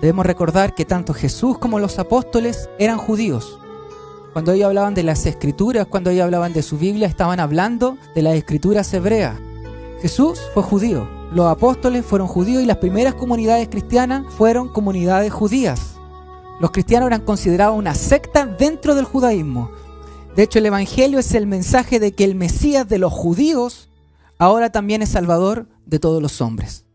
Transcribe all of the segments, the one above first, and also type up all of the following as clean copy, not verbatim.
Debemos recordar que tanto Jesús como los apóstoles eran judíos. Cuando ellos hablaban de las escrituras, cuando ellos hablaban de su Biblia, estaban hablando de las escrituras hebreas. Jesús fue judío, los apóstoles fueron judíos y las primeras comunidades cristianas fueron comunidades judías. Los cristianos eran considerados una secta dentro del judaísmo. De hecho, el Evangelio es el mensaje de que el Mesías de los judíos ahora también es Salvador de todos los hombres.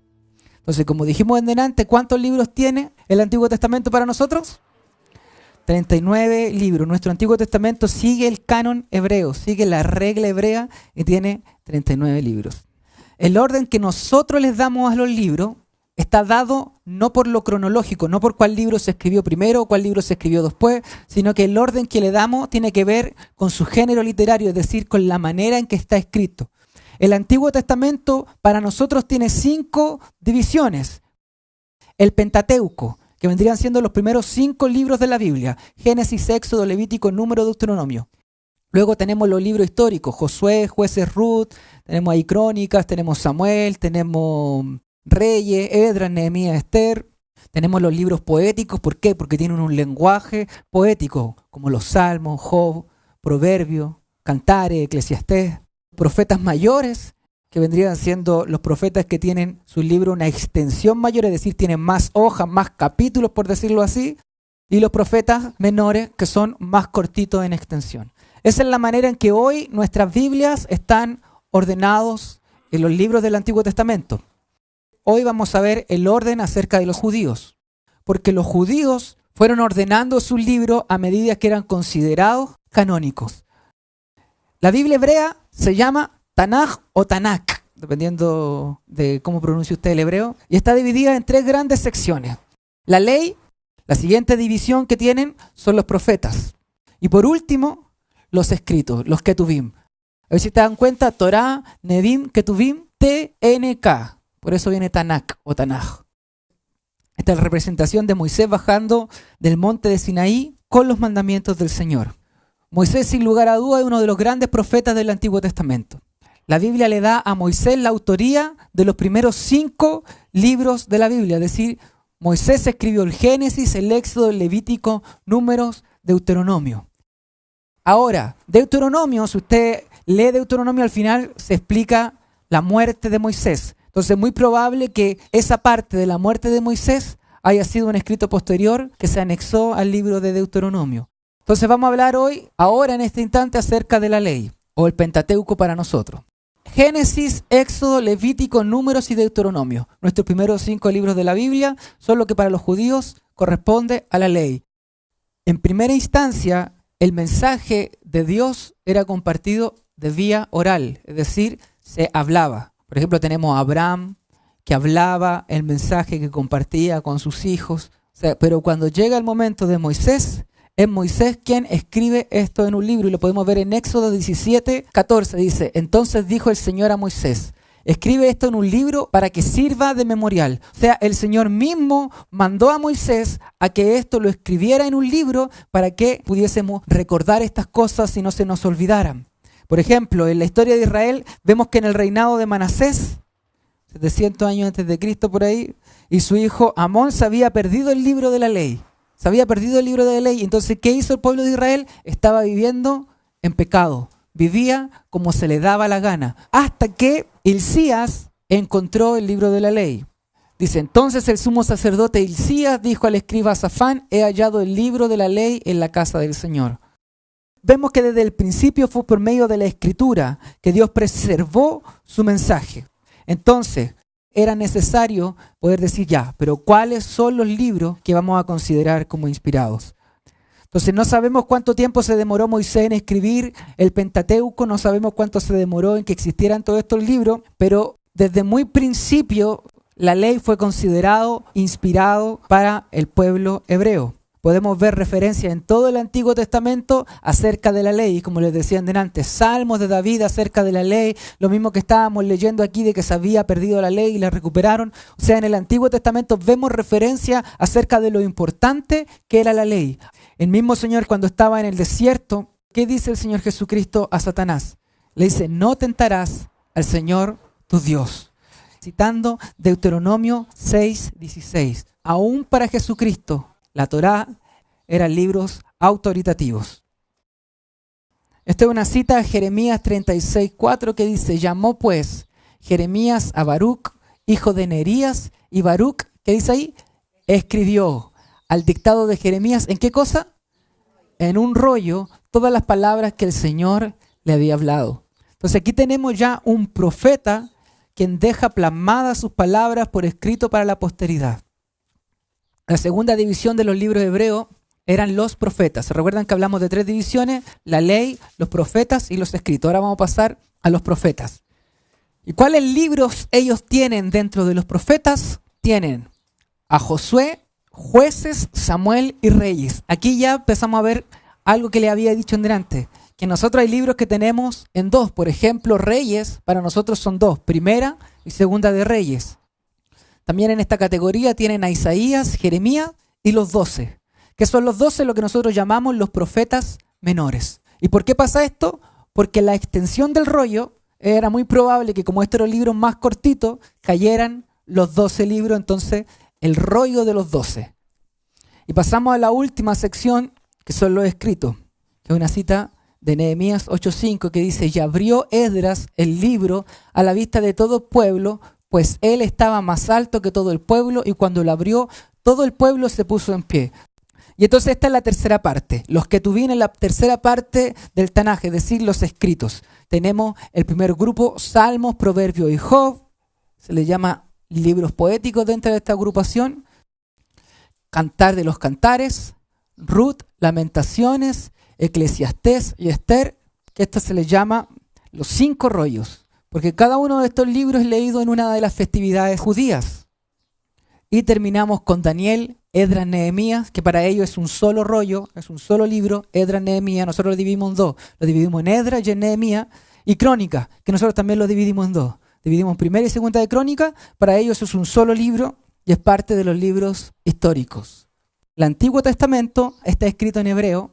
Entonces, como dijimos en delante, ¿cuántos libros tiene el Antiguo Testamento para nosotros? 39 libros. Nuestro Antiguo Testamento sigue el canon hebreo, sigue la regla hebrea y tiene 39 libros. El orden que nosotros les damos a los libros está dado no por lo cronológico, no por cuál libro se escribió primero o cuál libro se escribió después, sino que el orden que le damos tiene que ver con su género literario, es decir, con la manera en que está escrito. El Antiguo Testamento para nosotros tiene 5 divisiones. El Pentateuco, que vendrían siendo los primeros 5 libros de la Biblia: Génesis, Éxodo, Levítico, Número, Deuteronomio. Luego tenemos los libros históricos: Josué, Jueces, Ruth, tenemos ahí Crónicas, tenemos Samuel, tenemos Reyes, Esdras, Nehemías, Esther. Tenemos los libros poéticos. ¿Por qué? Porque tienen un lenguaje poético, como los Salmos, Job, Proverbios, Cantares, Eclesiastés. Profetas mayores, que vendrían siendo los profetas que tienen su libro una extensión mayor, es decir, tienen más hojas, más capítulos, por decirlo así. Y los profetas menores, que son más cortitos en extensión. Esa es la manera en que hoy nuestras Biblias están ordenados en los libros del Antiguo Testamento. Hoy vamos a ver el orden acerca de los judíos, porque los judíos fueron ordenando sus libros a medida que eran considerados canónicos. La Biblia hebrea se llama Tanaj o Tanakh, dependiendo de cómo pronuncie usted el hebreo, y está dividida en 3 grandes secciones. La ley, la siguiente división que tienen son los profetas, y por último, los escritos, los Ketuvim. A ver si te dan cuenta: Torah, Nevim, Ketuvim, TNK. Por eso viene Tanakh o Tanaj. Esta es la representación de Moisés bajando del monte de Sinaí con los mandamientos del Señor. Moisés, sin lugar a duda, es uno de los grandes profetas del Antiguo Testamento. La Biblia le da a Moisés la autoría de los primeros 5 libros de la Biblia. Es decir, Moisés escribió el Génesis, el Éxodo, el Levítico, Números, Deuteronomio. Ahora, Deuteronomio, si usted lee Deuteronomio, al final se explica la muerte de Moisés. Entonces es muy probable que esa parte de la muerte de Moisés haya sido un escrito posterior que se anexó al libro de Deuteronomio. Entonces vamos a hablar hoy, ahora en este instante, acerca de la ley, o el Pentateuco para nosotros. Génesis, Éxodo, Levítico, Números y Deuteronomio. Nuestros primeros 5 libros de la Biblia son lo que para los judíos corresponde a la ley. En primera instancia, el mensaje de Dios era compartido de vía oral, es decir, se hablaba. Por ejemplo, tenemos a Abraham, que hablaba el mensaje que compartía con sus hijos. Pero cuando llega el momento de Moisés, es Moisés quien escribe esto en un libro, y lo podemos ver en Éxodo 17:14. Dice: entonces dijo el Señor a Moisés: escribe esto en un libro para que sirva de memorial. O sea, el Señor mismo mandó a Moisés a que esto lo escribiera en un libro para que pudiésemos recordar estas cosas y no se nos olvidaran. Por ejemplo, en la historia de Israel vemos que en el reinado de Manasés, 700 años antes de Cristo por ahí, y su hijo Amón se había perdido el libro de la ley. Se había perdido el libro de la ley. Entonces, ¿qué hizo el pueblo de Israel? Estaba viviendo en pecado. Vivía como se le daba la gana. Hasta que Hilcías encontró el libro de la ley. Dice: entonces el sumo sacerdote Hilcías dijo al escriba Safán: he hallado el libro de la ley en la casa del Señor. Vemos que desde el principio fue por medio de la Escritura que Dios preservó su mensaje. Entonces, era necesario poder decir ya, pero ¿cuáles son los libros que vamos a considerar como inspirados? Entonces, no sabemos cuánto tiempo se demoró Moisés en escribir el Pentateuco, no sabemos cuánto se demoró en que existieran todos estos libros, pero desde muy principio la ley fue considerado inspirado para el pueblo hebreo. Podemos ver referencias en todo el Antiguo Testamento acerca de la ley, como les decía antes, salmos de David acerca de la ley, lo mismo que estábamos leyendo aquí de que se había perdido la ley y la recuperaron. O sea, en el Antiguo Testamento vemos referencia acerca de lo importante que era la ley. El mismo Señor, cuando estaba en el desierto, ¿qué dice el Señor Jesucristo a Satanás? Le dice: no tentarás al Señor tu Dios. Citando Deuteronomio 6:16. aún para Jesucristo, la Torá eran libros autoritativos. Esta es una cita de Jeremías 36:4 que dice: llamó pues Jeremías a Baruc, hijo de Nerías, y Baruc, ¿qué dice ahí? Escribió al dictado de Jeremías, ¿en qué cosa? En un rollo, todas las palabras que el Señor le había hablado. Entonces aquí tenemos ya un profeta quien deja plasmadas sus palabras por escrito para la posteridad. La segunda división de los libros hebreos eran los profetas. ¿Se recuerdan que hablamos de 3 divisiones? La ley, los profetas y los escritos. Ahora vamos a pasar a los profetas. ¿Y cuáles libros ellos tienen dentro de los profetas? Tienen a Josué, Jueces, Samuel y Reyes. Aquí ya empezamos a ver algo que le había dicho en delante, que nosotros hay libros que tenemos en 2. Por ejemplo, Reyes para nosotros son 2, primera y segunda de Reyes. También en esta categoría tienen a Isaías, Jeremías y los 12, que son los 12 lo que nosotros llamamos los profetas menores. ¿Y por qué pasa esto? Porque la extensión del rollo era muy probable que, como estos eran libros más cortitos, cayeran los 12 libros, entonces el rollo de los 12. Y pasamos a la última sección, que son los escritos, que es una cita de Nehemías 8:5 que dice: y abrió Esdras el libro a la vista de todo el pueblo, pues él estaba más alto que todo el pueblo, y cuando lo abrió, todo el pueblo se puso en pie. Y entonces esta es la tercera parte, los que tuvieron la tercera parte del Tanaj, es decir, los escritos. Tenemos el primer grupo, Salmos, Proverbios y Job, se le llama libros poéticos dentro de esta agrupación. Cantar de los Cantares, Ruth, Lamentaciones, Eclesiastés y Esther, que esto se les llama los 5 rollos, porque cada uno de estos libros es leído en una de las festividades judías. Y terminamos con Daniel, Esdras, Nehemías, que para ellos es un solo rollo, es un solo libro, Esdras, Nehemías. Nosotros lo dividimos en 2, lo dividimos en Esdras y en Nehemías, y Crónicas, que nosotros también lo dividimos en 2. Dividimos primera y segunda de Crónicas, para ellos es un solo libro y es parte de los libros históricos. El Antiguo Testamento está escrito en hebreo,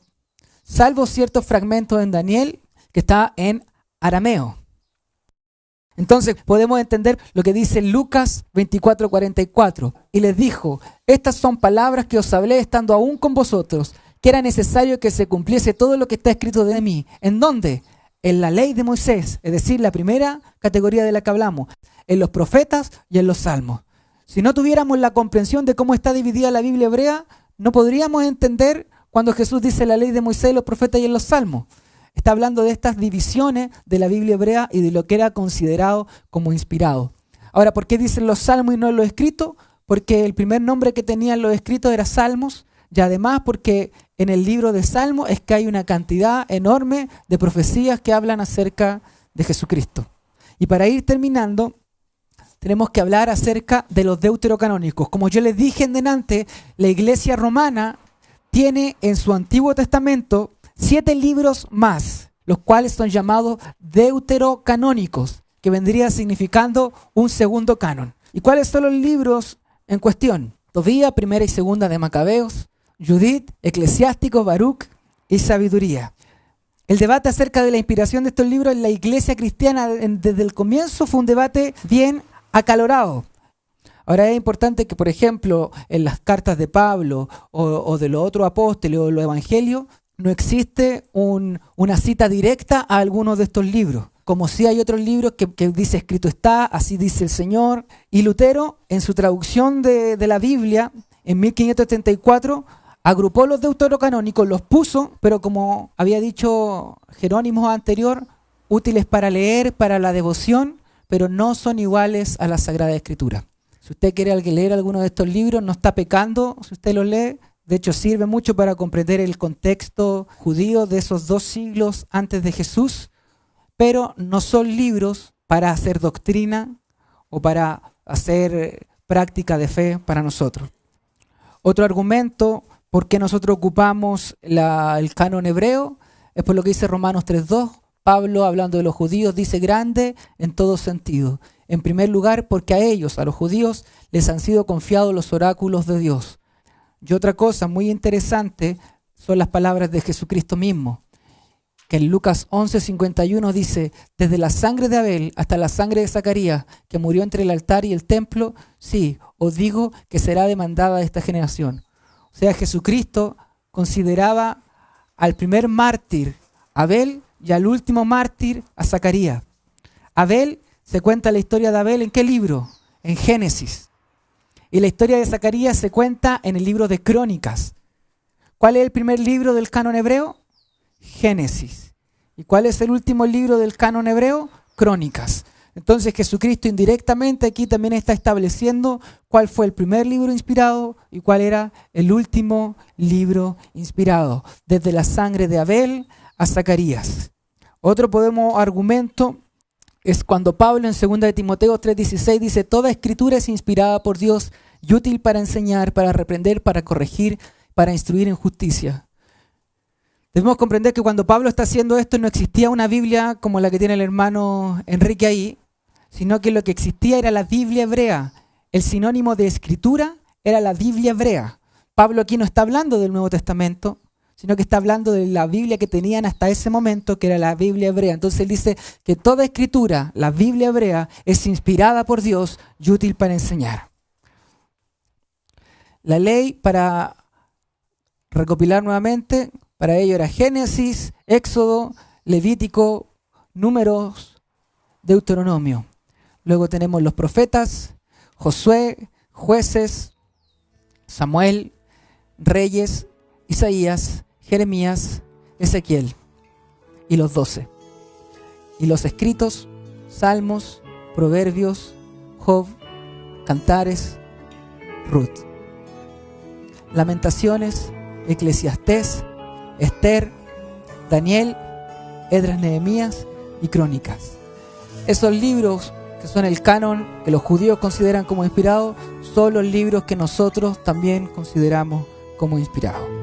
salvo ciertos fragmentos en Daniel, que está en arameo. Entonces podemos entender lo que dice Lucas 24:44. Y les dijo: estas son palabras que os hablé estando aún con vosotros, que era necesario que se cumpliese todo lo que está escrito de mí. ¿En dónde? En la ley de Moisés, es decir, la primera categoría de la que hablamos, en los profetas y en los salmos. Si no tuviéramos la comprensión de cómo está dividida la Biblia hebrea, no podríamos entender cuando Jesús dice la ley de Moisés, los profetas y en los salmos. Está hablando de estas divisiones de la Biblia hebrea y de lo que era considerado como inspirado. Ahora, ¿por qué dicen los salmos y no los escritos? Porque el primer nombre que tenían los escritos era Salmos, y además porque en el libro de Salmos es que hay una cantidad enorme de profecías que hablan acerca de Jesucristo. Y para ir terminando, tenemos que hablar acerca de los deuterocanónicos. Como yo les dije en delante, la Iglesia romana tiene en su Antiguo Testamento 7 libros más, los cuales son llamados deuterocanónicos, que vendría significando un segundo canon. ¿Y cuáles son los libros en cuestión? Tobías, primera y segunda de Macabeos, Judith, Eclesiástico, Baruch y Sabiduría. El debate acerca de la inspiración de estos libros en la iglesia cristiana desde el comienzo fue un debate bien acalorado. Ahora es importante que, por ejemplo, en las cartas de Pablo o de los otros apóstoles o los evangelios, no existe una cita directa a algunos de estos libros. Como si hay otros libros que dice escrito está, así dice el Señor. Y Lutero, en su traducción de la Biblia, en 1534, agrupó los deuterocanónicos, los puso, pero como había dicho Jerónimo anterior, útiles para leer, para la devoción, pero no son iguales a la Sagrada Escritura. Si usted quiere leer alguno de estos libros, no está pecando si usted los lee. De hecho, sirve mucho para comprender el contexto judío de esos 2 siglos antes de Jesús, pero no son libros para hacer doctrina o para hacer práctica de fe para nosotros. Otro argumento por qué nosotros ocupamos el canon hebreo es por lo que dice Romanos 3:2. Pablo, hablando de los judíos, dice grande en todo sentido. En primer lugar, porque a ellos, a los judíos, les han sido confiados los oráculos de Dios. Y otra cosa muy interesante son las palabras de Jesucristo mismo, que en Lucas 11:51 dice: desde la sangre de Abel hasta la sangre de Zacarías, que murió entre el altar y el templo, sí, os digo que será demandada de esta generación. O sea, Jesucristo consideraba al primer mártir, Abel, y al último mártir, a Zacarías. Abel, se cuenta la historia de Abel, ¿en qué libro? En Génesis. Y la historia de Zacarías se cuenta en el libro de Crónicas. ¿Cuál es el primer libro del canon hebreo? Génesis. ¿Y cuál es el último libro del canon hebreo? Crónicas. Entonces Jesucristo indirectamente aquí también está estableciendo cuál fue el primer libro inspirado y cuál era el último libro inspirado, desde la sangre de Abel a Zacarías. Otro argumento es cuando Pablo en 2 de Timoteo 3:16 dice: toda escritura es inspirada por Dios y útil para enseñar, para reprender, para corregir, para instruir en justicia. Debemos comprender que cuando Pablo está haciendo esto no existía una Biblia como la que tiene el hermano Enrique ahí, sino que lo que existía era la Biblia hebrea. El sinónimo de escritura era la Biblia hebrea. Pablo aquí no está hablando del Nuevo Testamento, sino que está hablando de la Biblia que tenían hasta ese momento, que era la Biblia hebrea. Entonces él dice que toda escritura, la Biblia hebrea, es inspirada por Dios y útil para enseñar. La ley, para recopilar nuevamente, para ello era Génesis, Éxodo, Levítico, Números, Deuteronomio. Luego tenemos los profetas, Josué, Jueces, Samuel, Reyes, Isaías, Jeremías, Ezequiel y los 12. Y los escritos, Salmos, Proverbios, Job, Cantares, Ruth. Lamentaciones, Eclesiastés, Esther, Daniel, Esdras, Nehemías y Crónicas. Esos libros que son el canon que los judíos consideran como inspirados son los libros que nosotros también consideramos como inspirados.